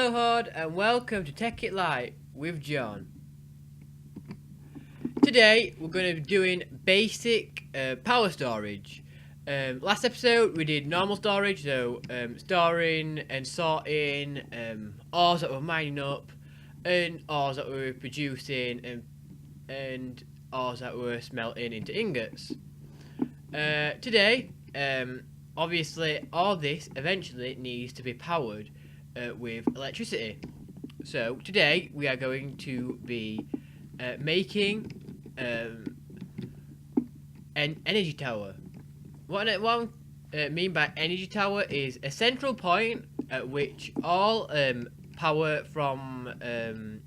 Hello Horde and welcome to Tekkit Lite with John. Today we're going to be doing basic power storage. Last episode we did normal storage, so storing and sorting ores that we're mining up and ores that we're producing and ores that we're smelting into ingots. Today, obviously all this eventually needs to be powered with electricity. So today we are going to be making an energy tower. What I mean by energy tower is a central point at which all power from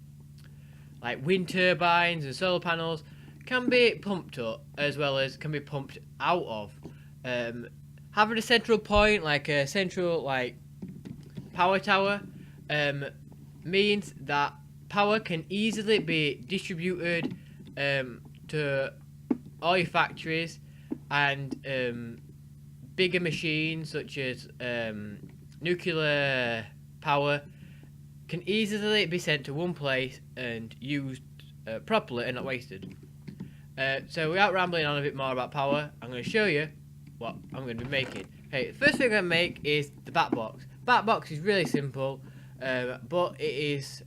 like wind turbines and solar panels can be pumped up, as well as can be pumped out of. Having a central point, like a central power tower, means that power can easily be distributed to all your factories, and bigger machines such as nuclear power can easily be sent to one place and used properly and not wasted. So without rambling on a bit more about power, I'm going to show you what I'm going to be making. Okay, the first thing I'm going to make is the BatBox. BatBox is really simple, but it is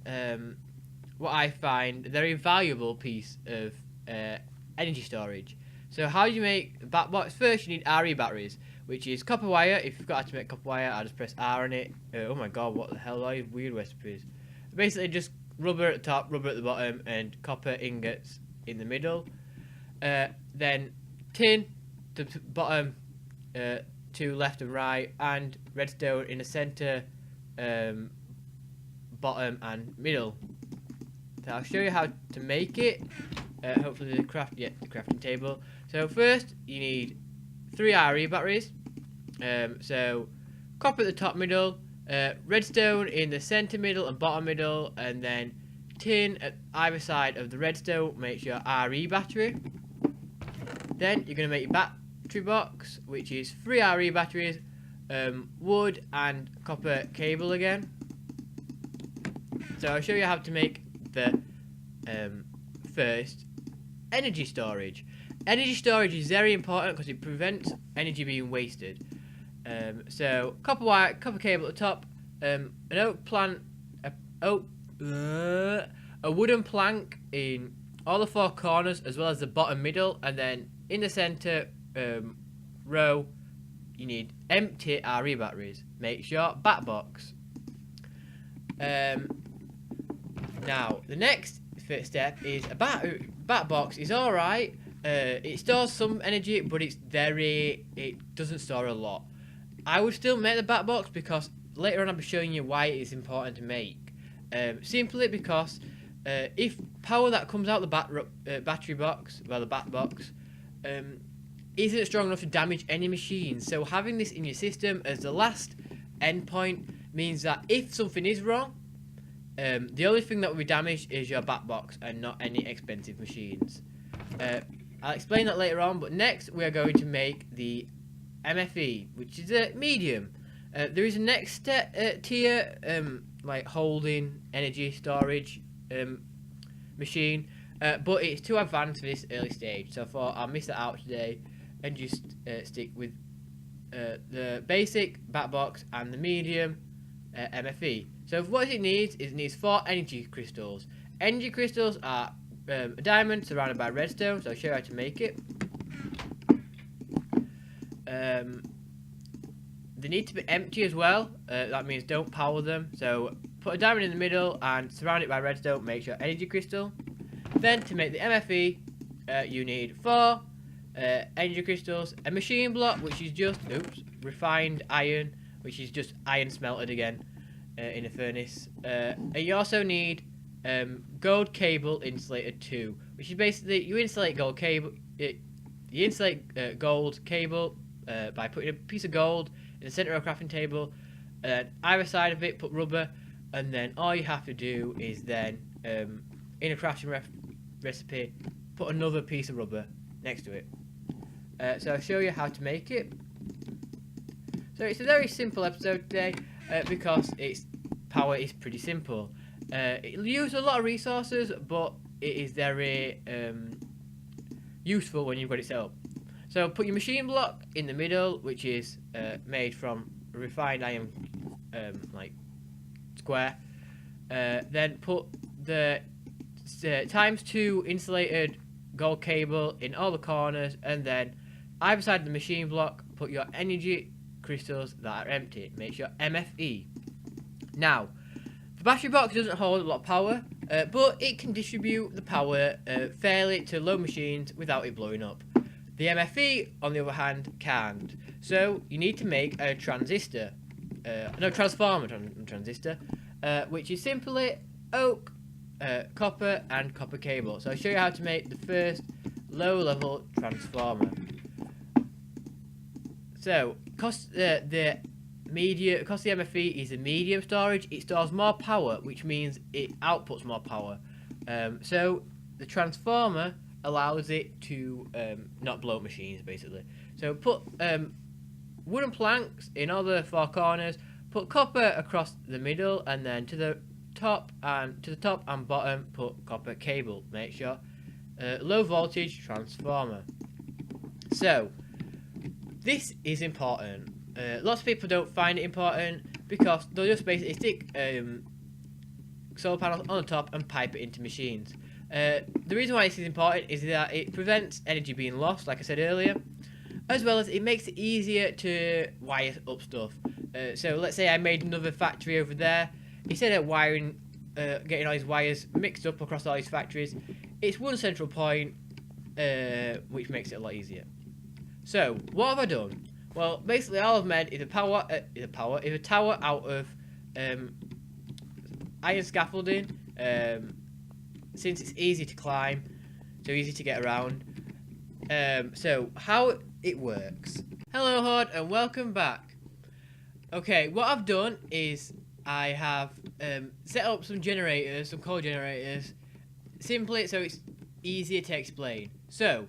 what I find a very valuable piece of energy storage. So how do you make the BatBox? First you need RE batteries, which is copper wire. If you've got to make copper wire, I'll just press R on it. Oh my god, what the hell are these weird recipes? Basically just rubber at the top, rubber at the bottom, and copper ingots in the middle. Then tin to bottom, to left and right, and redstone in the center, bottom and middle. So I'll show you how to make it. Hopefully the crafting table. So first you need 3 RE batteries. So copper at the top middle, redstone in the center middle and bottom middle, and then tin at either side of the redstone makes your RE battery. Then you're going to make your battery box, which is 3 RE batteries, wood and copper cable again. So I'll show you how to make the first energy storage. Energy storage is very important because it prevents energy being wasted. So copper wire, copper cable at the top, an oak plant, a wooden plank in all the 4 corners as well as the bottom middle, and then in the center row you need empty RE batteries. Make sure BatBox. Now the next step is a BatBox is alright. It stores some energy, but it doesn't store a lot. I would still make the BatBox because later on I'll be showing you why it is important to make. Simply because if power that comes out the battery box, well the BatBox, isn't strong enough to damage any machines, so having this in your system as the last endpoint means that if something is wrong, the only thing that will be damaged is your BatBox and not any expensive machines. I'll explain that later on, but next we are going to make the MFE, which is a medium. There is a next tier, like holding energy storage machine, but it's too advanced for this early stage, so I thought I'll miss that out today and just stick with the basic BatBox and the medium MFE. So what it needs is 4 energy crystals. Energy crystals are a diamond surrounded by redstone, so I'll show you how to make it. They need to be empty as well. That means don't power them. So put a diamond in the middle and surround it by redstone. Make sure energy crystal. Then to make the MFE, you need 4 energy crystals, a machine block, which is just refined iron, which is just iron smelted again in a furnace. And you also need gold cable insulated 2, which is basically you insulate gold cable. You insulate gold cable by putting a piece of gold in the center of a crafting table, and either side of it put rubber, and then all you have to do is then in a crafting recipe put another piece of rubber next to it. So I'll show you how to make it. So it's a very simple episode today because it's power is pretty simple. It'll use a lot of resources, but it is very useful when you've got it set up. So put your machine block in the middle, which is made from refined iron, like square. Then put the ×2 insulated gold cable in all the corners, and then either side of the machine block, put your energy crystals that are empty. Make sure MFE. Now, the battery box doesn't hold a lot of power, but it can distribute the power fairly to low machines without it blowing up. The MFE, on the other hand, can't. So you need to make a transistor, transformer transistor, which is simply oak, copper, and copper cable. So I'll show you how to make the first low-level transformer. So, the MFE is a medium storage. It stores more power, which means it outputs more power. So the transformer allows it to not blow up machines, basically. So put wooden planks in all the four corners. Put copper across the middle, and then to the top and bottom put copper cable. Make sure low voltage transformer. So this is important. Lots of people don't find it important because they'll just basically stick solar panels on the top and pipe it into machines. The reason why this is important is that it prevents energy being lost, like I said earlier, as well as it makes it easier to wire up stuff. So let's say I made another factory over there. Instead of wiring, getting all these wires mixed up across all these factories, it's one central point, which makes it a lot easier. So what have I done? Well, basically all I've made is a tower out of iron scaffolding. Since it's easy to climb, so easy to get around. So how it works. Hello Horde, and welcome back. Okay, what I've done is I have set up some generators, some coal generators, simply so it's easier to explain. So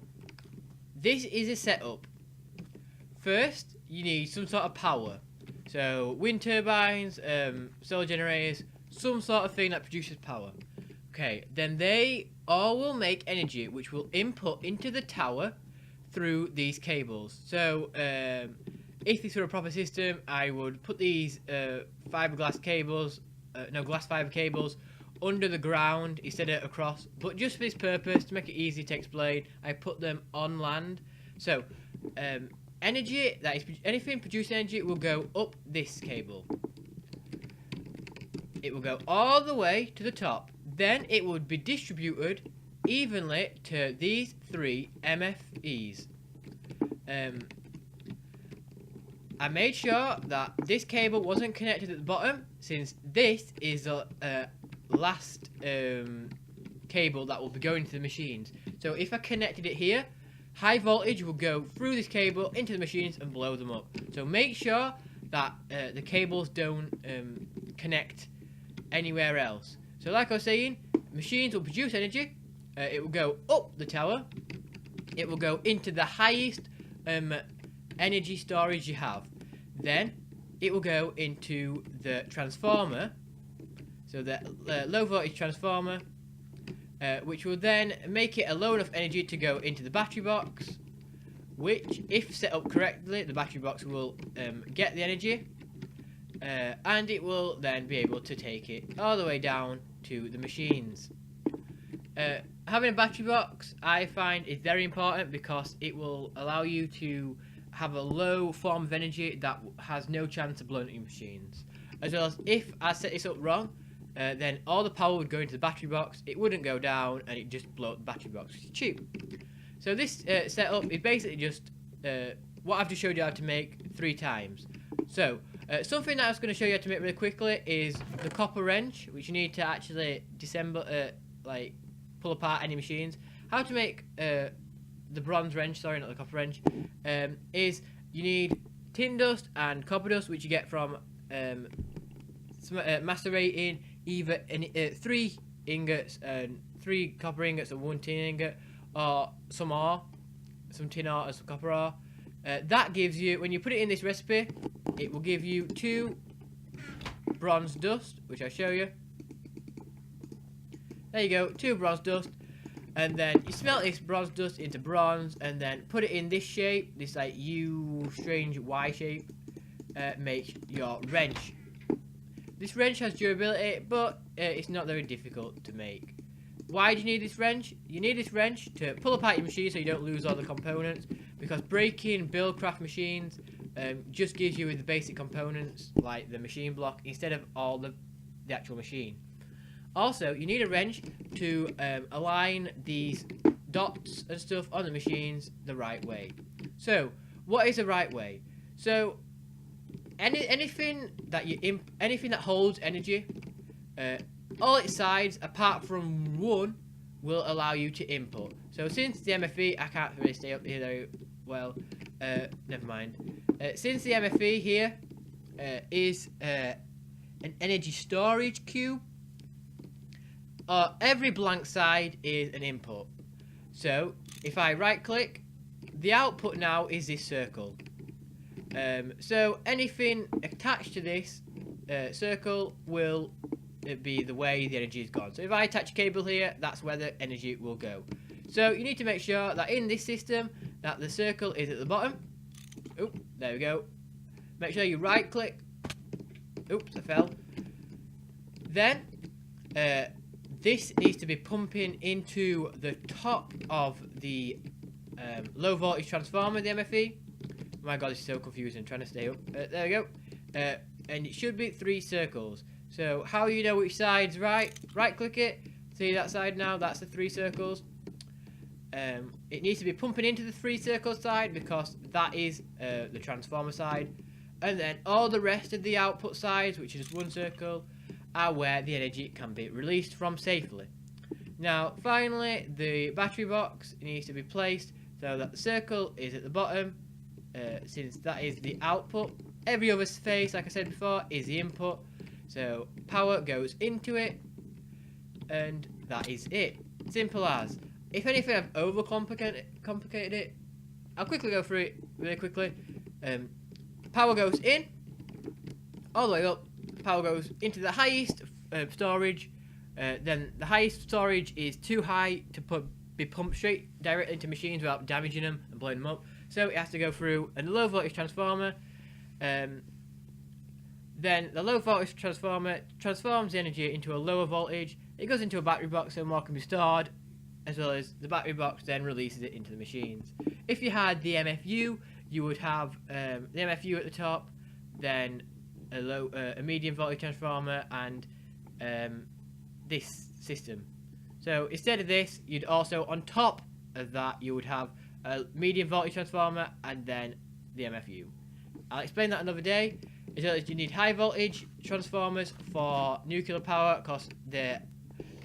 this is a setup. First, you need some sort of power. So wind turbines, solar generators, some sort of thing that produces power. Okay, then they all will make energy, which will input into the tower through these cables. So, if this were a proper system, I would put these glass fiber cables under the ground instead of across. But just for this purpose, to make it easy to explain, I put them on land. So, energy, that is, anything producing energy will go up this cable. It will go all the way to the top. Then it would be distributed evenly to these three MFEs. I made sure that this cable wasn't connected at the bottom, since this is the last cable that will be going to the machines. So if I connected it here, high voltage will go through this cable into the machines and blow them up. So make sure that the cables don't connect anywhere else. So like I was saying, machines will produce energy. It will go up the tower. It will go into the highest energy storage you have. Then it will go into the transformer. So the low voltage transformer, which will then make it a low enough energy to go into the battery box, which, if set up correctly, the battery box will get the energy, and it will then be able to take it all the way down to the machines. Having a battery box, I find, is very important because it will allow you to have a low form of energy that has no chance of blowing up your machines. As well as, if I set this up wrong, then all the power would go into the battery box, it wouldn't go down, and it just blow up the battery box, which is cheap. So this setup is basically just what I've just showed you how to make 3 times. So something that I was going to show you how to make really quickly is the copper wrench, which you need to actually disassemble, pull apart any machines. How to make the bronze wrench, sorry, not the copper wrench, is you need tin dust and copper dust, which you get from macerating either 3 ingots and 3 copper ingots and 1 tin ingot, or some ore, some tin ore and some copper ore. That gives you, when you put it in this recipe, it will give you 2 bronze dust, which I'll show you. There you go, 2 bronze dust. And then you smelt this bronze dust into bronze, and then put it in this shape, this like strange Y shape. Make your wrench. This wrench has durability, but it's not very difficult to make. Why do you need this wrench? You need this wrench to pull apart your machine so you don't lose all the components, because breaking buildcraft machines just gives you the basic components like the machine block instead of all the actual machine. Also, you need a wrench to align these dots and stuff on the machines the right way. So, what is the right way? So, anything that holds energy, all its sides apart from one will allow you to input. So, since the MFE, I can't really stay up here very well. Never mind. Since the MFE here is an energy storage cube. Every blank side is an input. So if I right click, the output now is this circle. So anything attached to this circle will be the way the energy is gone. So if I attach a cable here, that's where the energy will go. So you need to make sure that in this system that the circle is at the bottom. Oop, there we go. Make sure you right click. Oops, I fell. Then this needs to be pumping into the top of the low voltage transformer, the MFE. Oh my god, this is so confusing. I'm trying to stay up. There we go. And it should be 3 circles. So how you know which side's right? Right click it. See that side now? That's the 3 circles. It needs to be pumping into the 3 circle side because that is the transformer side. And then all the rest of the output sides, which is 1 circle, are where the energy can be released from safely. Now finally, the battery box needs to be placed so that the circle is at the bottom, since that is the output. Every other face, like I said before, is the input. So power goes into it, and that is it. Simple as. If anything, I've complicated it. I'll quickly go through it really quickly. Power goes in, all the way up. Power goes into the highest storage. Then the highest storage is too high to be pumped straight directly into machines without damaging them and blowing them up. So it has to go through a low voltage transformer. Then the low voltage transformer transforms the energy into a lower voltage. It goes into a battery box so more can be stored, as well as the battery box then releases it into the machines. If you had the MFU, you would have the MFU at the top, then a medium voltage transformer, and this system. So instead of this, you'd also, on top of that, you would have a medium voltage transformer and then the MFU. I'll explain that another day. As well as you need high voltage transformers for nuclear power, because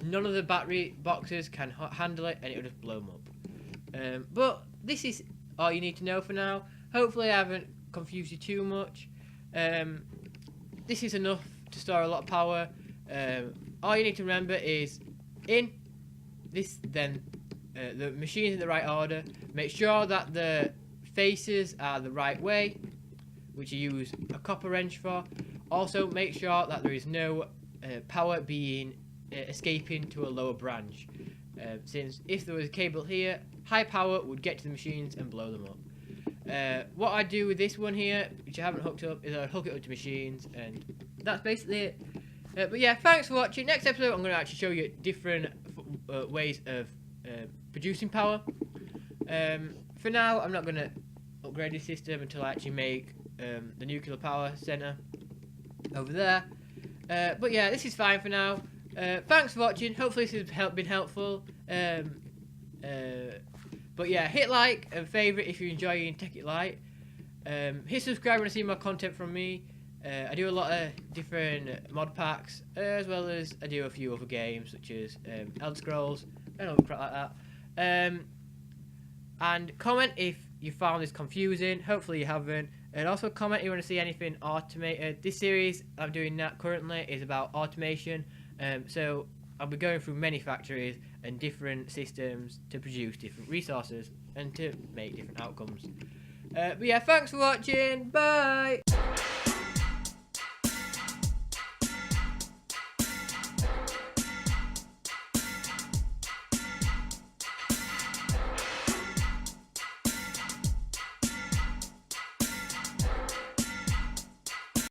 none of the battery boxes can handle it and it will just blow them up. But this is all you need to know for now. Hopefully I haven't confused you too much. This is enough to store a lot of power. All you need to remember is in this, then the machine's in the right order. Make sure that the faces are the right way, which you use a copper wrench for. Also make sure that there is no power being escaping to a lower branch, since if there was a cable here, high power would get to the machines and blow them up. What I do with this one here, which I haven't hooked up, is I hook it up to machines, and that's basically it. But yeah, thanks for watching. Next episode I'm going to actually show you different ways of producing power. For now, I'm not going to upgrade this system until I actually make the nuclear power center over there. But yeah, this is fine for now. Thanks for watching. Hopefully this has been helpful. But yeah, hit like and favourite if you're enjoying Tekkit Lite. Hit subscribe when I see more content from me. I do a lot of different mod packs, as well as I do a few other games such as Elder Scrolls and other crap like that. And comment if you found this confusing. Hopefully you haven't. And also comment if you want to see anything automated. This series I'm doing now currently is about automation. So I'll be going through many factories and different systems to produce different resources and to make different outcomes. But yeah, thanks for watching. Bye!